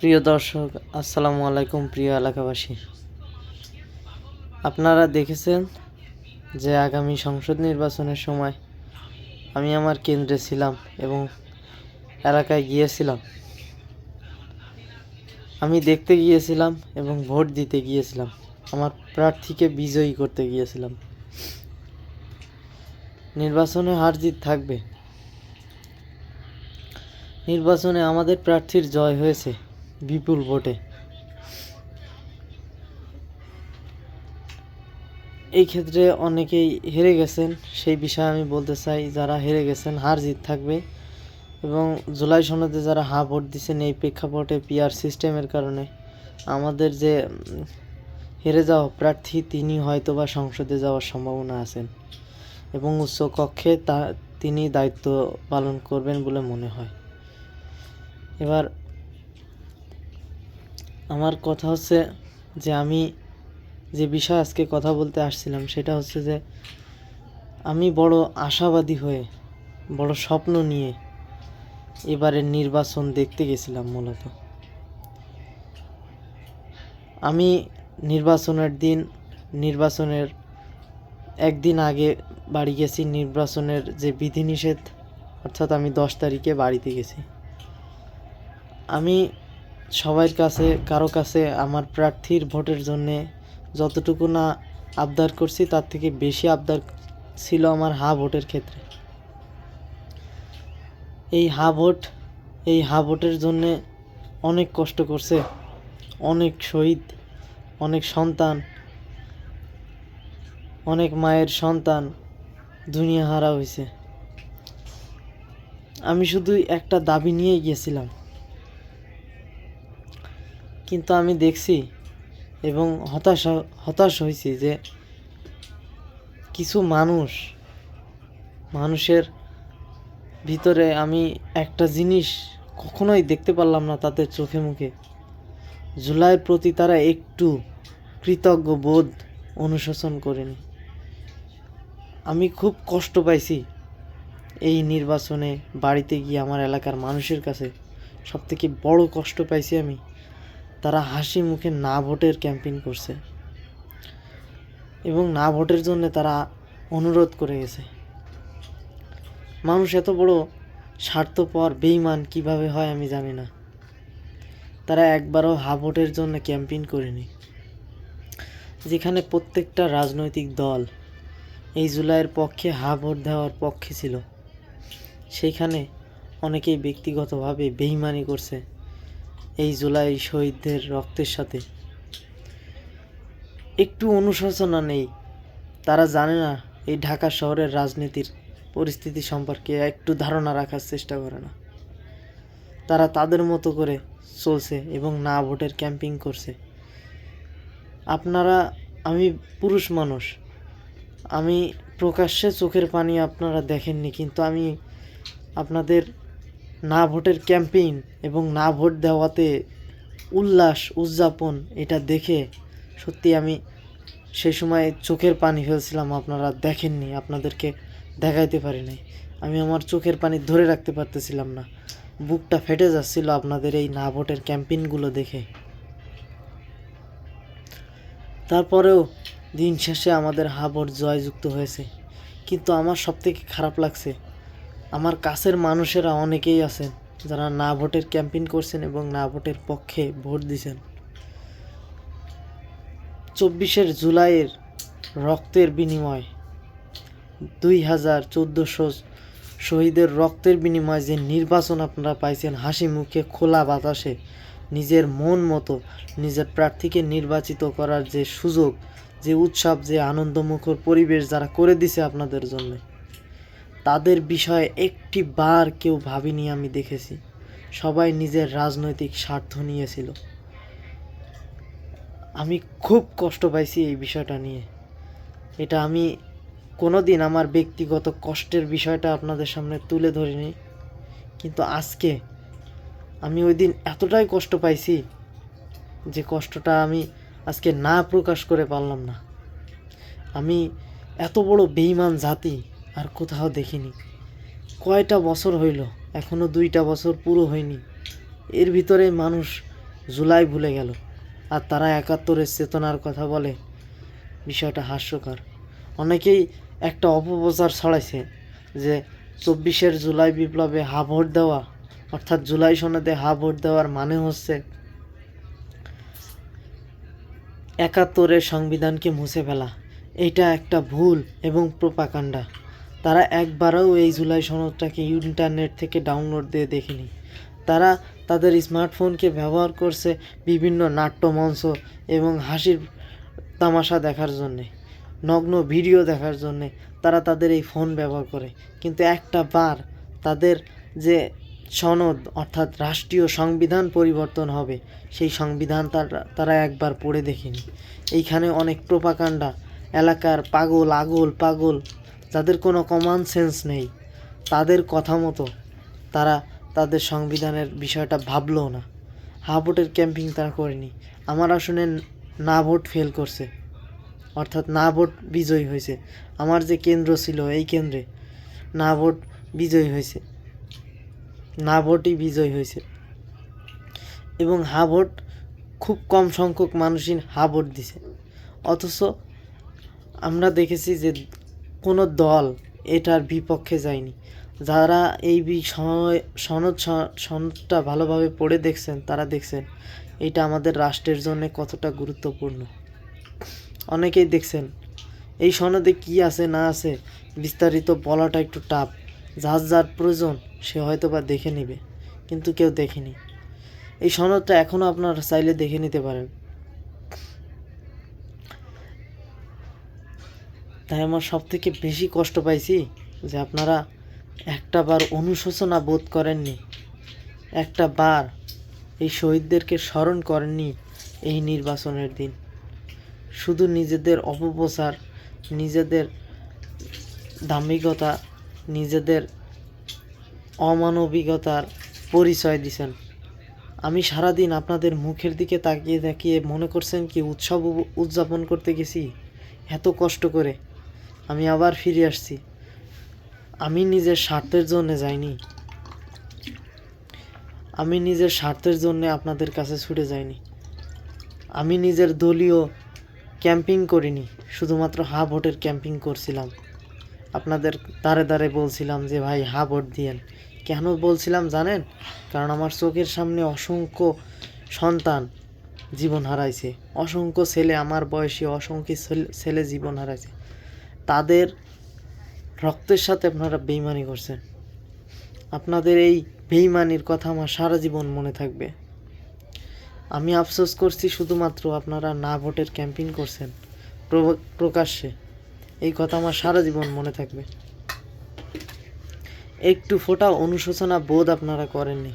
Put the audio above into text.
প্রিয় দর্শক, আসসালামু আলাইকুম। প্রিয় এলাকাবাসী, আপনারা দেখেছেন যে আগামী সংসদ নির্বাচনের সময় আমি আমার কেন্দ্রে ছিলাম এবং এলাকায় গিয়েছিলাম। আমি দেখতে গিয়েছিলাম এবং ভোট দিতে গিয়েছিলাম। আমার প্রার্থীকে বিজয়ী করতে গিয়েছিলাম। নির্বাচনে হার জিত থাকবে। নির্বাচনে আমাদের প্রার্থীর জয় হয়েছে বিপুল ভোটে। এই ক্ষেত্রে অনেকেই হেরে গেছেন, সেই বিষয়ে আমি বলতে চাই, যারা হেরে গেছেন হার জিত থাকবে। এবং জুলাই সনদে যারা ভোট দিচ্ছেন, এই প্রেক্ষাপটে পিআর সিস্টেমের কারণে আমাদের যে হেরে যাওয়া প্রার্থী, তিনি হয়তো বা সংসদে যাওয়ার সম্ভাবনা আছেন এবং উচ্চ কক্ষে তিনি দায়িত্ব পালন করবেন বলে মনে হয়। এবার আমার কথা হচ্ছে যে আমি যে বিষয়ে আজকে কথা বলতে আসছিলাম সেটা হচ্ছে যে আমি বড় আশাবাদী হয়ে, বড় স্বপ্ন নিয়ে এবারের নির্বাচন দেখতে গেছিলাম। মূলত আমি নির্বাচনের একদিন আগে বাড়ি গেছি। নির্বাচনের যে বিধিনিষেধ, অর্থাৎ আমি 10 তারিখে বাড়িতে গেছি। আমি সবার কাছে, কারো কাছে আমার প্রার্থীর ভোটের জন্যে যতটুকু না আবদার করছি, তার থেকে বেশি আবদার ছিল আমার ভোটের ক্ষেত্রে। এই ভোটের জন্যে অনেক কষ্ট করছে অনেক শহীদ, অনেক সন্তান, অনেক মায়ের সন্তান দুনিয়া হারা হয়েছে। আমি শুধু একটা দাবি নিয়ে গিয়েছিলাম, কিন্তু আমি দেখছি এবং হতাশ হয়েছি যে কিছু মানুষের ভিতরে আমি একটা জিনিস কখনোই দেখতে পারলাম না তাদের চোখে মুখে। জুলাইয়ের প্রতি তারা একটু কৃতজ্ঞ বোধ অনুশোচন করেনি। আমি খুব কষ্ট পাইছি এই নির্বাচনে বাড়িতে গিয়ে। আমার এলাকার মানুষের কাছে সবথেকে বড় কষ্ট পাইছি আমি, তারা হাসি মুখে না ভোটের ক্যাম্পেইন করছে এবং না ভোটের জন্য তারা অনুরোধ করে গেছে। মানুষ এত বড় স্বার্থপর, বেঈমান কিভাবে হয় আমি জানি না। তারা একবারও ভোটের জন্য ক্যাম্পেইন করেনি। যেখানে প্রত্যেকটা রাজনৈতিক দল এই জুলাইয়ের পক্ষে ভোট দেওয়ার পক্ষে ছিল, সেইখানে অনেকেই ব্যক্তিগতভাবে বেঈমানি করছে এই জুলাই শহীদদের রক্তের সাথে। একটু অনুশোচনা নেই, তারা জানে না এই ঢাকা শহরের রাজনীতির পরিস্থিতি সম্পর্কে একটু ধারণা রাখার চেষ্টা করে না। তারা তাদের মতো করে চলছে এবং না ভোটের ক্যাম্পেইন করছে। আমি পুরুষ মানুষ, আমি প্রকাশ্যে চোখের পানি আপনারা দেখেননি, কিন্তু আমি আপনাদের না ভোটের ক্যাম্পেইন এবং না ভোট দেওয়াতে উল্লাস উদযাপন, এটা দেখে সত্যি আমি সেই সময় চোখের পানি ফেলছিলাম। আপনারা দেখেননি, আপনাদেরকে দেখাইতে পারি নাই। আমি আমার চোখের পানি ধরে রাখতে পারতেছিলাম না, বুকটা ফেটে যাচ্ছিল আপনাদের এই না ভোটের ক্যাম্পেইনগুলো দেখে। তারপরেও দিন শেষে আমাদের ভোট জয়যুক্ত হয়েছে। কিন্তু আমার সবথেকে খারাপ লাগছে, আমার কাছের মানুষেরা অনেকেই আছেন যারা না ভোটের ক্যাম্পেইন করছেন এবং না ভোটের পক্ষে ভোট দিয়েছেন। 24 জুলাইয়ের রক্তের বিনিময়, 2114 শহীদের রক্তের বিনিময়ে যে নির্বাচন আপনারা পাইছেন, হাসি মুখে খোলা বাতাসে নিজের মন মতো নিজের প্রার্থীকে নির্বাচিত করার যে সুযোগ, যে উৎসব, যে আনন্দমুখর পরিবেশ যারা করে দিছে আপনাদের জন্য, তাদের বিষয়ে একটি বার কেউ ভাবিনি। আমি দেখেছি সবাই নিজের রাজনৈতিক স্বার্থ নিয়েছিল। আমি খুব কষ্ট পাইছি এই বিষয়টা নিয়ে। এটা আমি কোনোদিন আমার ব্যক্তিগত কষ্টের বিষয়টা আপনাদের সামনে তুলে ধরিনি, কিন্তু আজকে আমি ওই দিন এতটাই কষ্ট পাইছি যে কষ্টটা আমি আজকে না প্রকাশ করে পারলাম না। আমি এত বড় বেঈমান জাতি আর কোথাও দেখিনি। কয়টা বছর হইল, এখনো 2টা বছর পুরো হয়নি, এর ভিতরে মানুষ জুলাই ভুলে গেল, আর তারা ৭১-এর চেতনার কথা বলে। বিষয়টা হাস্যকর। অনেকেই একটা অপপ্রচার ছড়াইছে যে ২৪ জুলাই বিপ্লবে হা ভোট দেওয়া, অর্থাৎ জুলাই সনদে হা ভোট দেওয়ার মানে হচ্ছে ৭১-এর সংবিধানকে মুছে ফেলা। এইটা একটা ভুল এবং প্রোপাগান্ডা। তারা একবারও এই জুলাই সনদটাকে ইন্টারনেট থেকে ডাউনলোড দিয়ে দেখেনি। তারা তাদের স্মার্টফোনকে ব্যবহার করছে বিভিন্ন নাট্যমঞ্চ এবং হাসির তামাশা দেখার জন্যে, নগ্ন ভিডিও দেখার জন্যে তারা তাদের এই ফোন ব্যবহার করে। কিন্তু একটা বার তাদের যে সনদ অর্থাৎ রাষ্ট্রীয় সংবিধান পরিবর্তন হবে, সেই সংবিধান তারা একবার পড়ে দেখেনি। এইখানে অনেক প্রোপাগান্ডা, এলাকার পাগল যাদের কোনো কমন সেন্স নেই, তাদের কথা মতো তারা তাদের সংবিধানের বিষয়টা ভাবলও না। হা ভোটের ক্যাম্পিং তারা করেনি। আমার আসনে না ভোট ফেল করছে, অর্থাৎ না ভোট বিজয়ী হয়েছে। আমার যে কেন্দ্র ছিল, এই কেন্দ্রে না ভোট বিজয়ী হয়েছে, না ভোটই বিজয়ী হয়েছে। এবং হা ভোট খুব কম সংখ্যক মানুষই হা ভোট দিছে। অথচ আমরা দেখেছি যে কোনো দল এটার বিপক্ষে যায়নি। যারা এই সনদটা ভালোভাবে পড়ে দেখছেন, তারা দেখছেন এটা আমাদের রাষ্ট্রের জন্য কতটা গুরুত্বপূর্ণ। অনেকেই দেখছেন এই সনদে কি আছে না আছে বিস্তারিত বলাটা একটু টাফ। যার প্রয়োজন সে হয়তো বা দেখে নেবে, কিন্তু কেউ দেখেনি। এই সনদটা এখনও আপনারা চাইলে দেখে নিতে পারেন। তাই আমার সবথেকে বেশি কষ্ট পাইছি যে আপনারা একটা বার অনুশোচনা বোধ করেননি, একটা বার এই শহীদদেরকে স্মরণ করেননি এই নির্বাচনের দিন। শুধু নিজেদের অপপ্রচার, নিজেদের দাম্ভিকতা, নিজেদের অমানবিকতার পরিচয় দিছেন। আমি সারাদিন আপনাদের মুখের দিকে তাকিয়ে মনে করছেন কি উৎসব উদযাপন করতে গেছি এত কষ্ট করে। আমি আবার ফিরে আসছি। আমি নিজের স্বার্থের জন্য যাইনি, আমি নিজের স্বার্থের জন্য আপনাদের কাছে ছুটে যাইনি। আমি নিজের দলীয় ক্যাম্পিং করিনি, শুধুমাত্র হা ভোটের ক্যাম্পিং করছিলাম। আপনাদের দ্বারে বলছিলাম যে ভাই হা ভোট দিয়েন। কেন বলছিলাম জানেন? কারণ আমার চোখের সামনে অসংখ্য সন্তান জীবন হারাইছে, অসংখ্য ছেলে, আমার বয়সী অসংখ্য ছেলে জীবন হারাইছে। তাদের রক্তের সাথে আপনারা বেইমানি করছেন। আপনাদের এই বেইমানির কথা আমার সারা জীবন মনে থাকবে। আমি আফসোস করছি শুধুমাত্র আপনারা না ভোটের ক্যাম্পেইন করছেন প্রকাশ্যে, এই কথা আমার সারা জীবন মনে থাকবে। একটু ফোঁটা অনুশোচনা বোধ আপনারা করেননি।